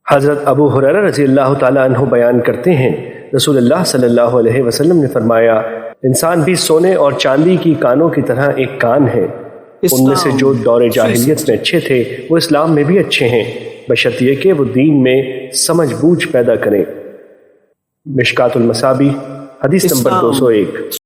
हज़रत अबू हुरैरा रज़ियल्लाहु ताला अन्हु बयान करते हैं, रसूलुल्लाह सल्लल्लाहु अलैहि वसल्लम ने फरमाया, इंसान भी सोने और चांदी की कानों की तरह एक कान है। उनमें से जो दौरे जाहिलियत में अच्छे थे वो इस्लाम में भी अच्छे हैं, बशर्ते कि वो दीन में समझ बूझ पैदा करें। मिशकातुल मसाबी हदीस नंबर 201।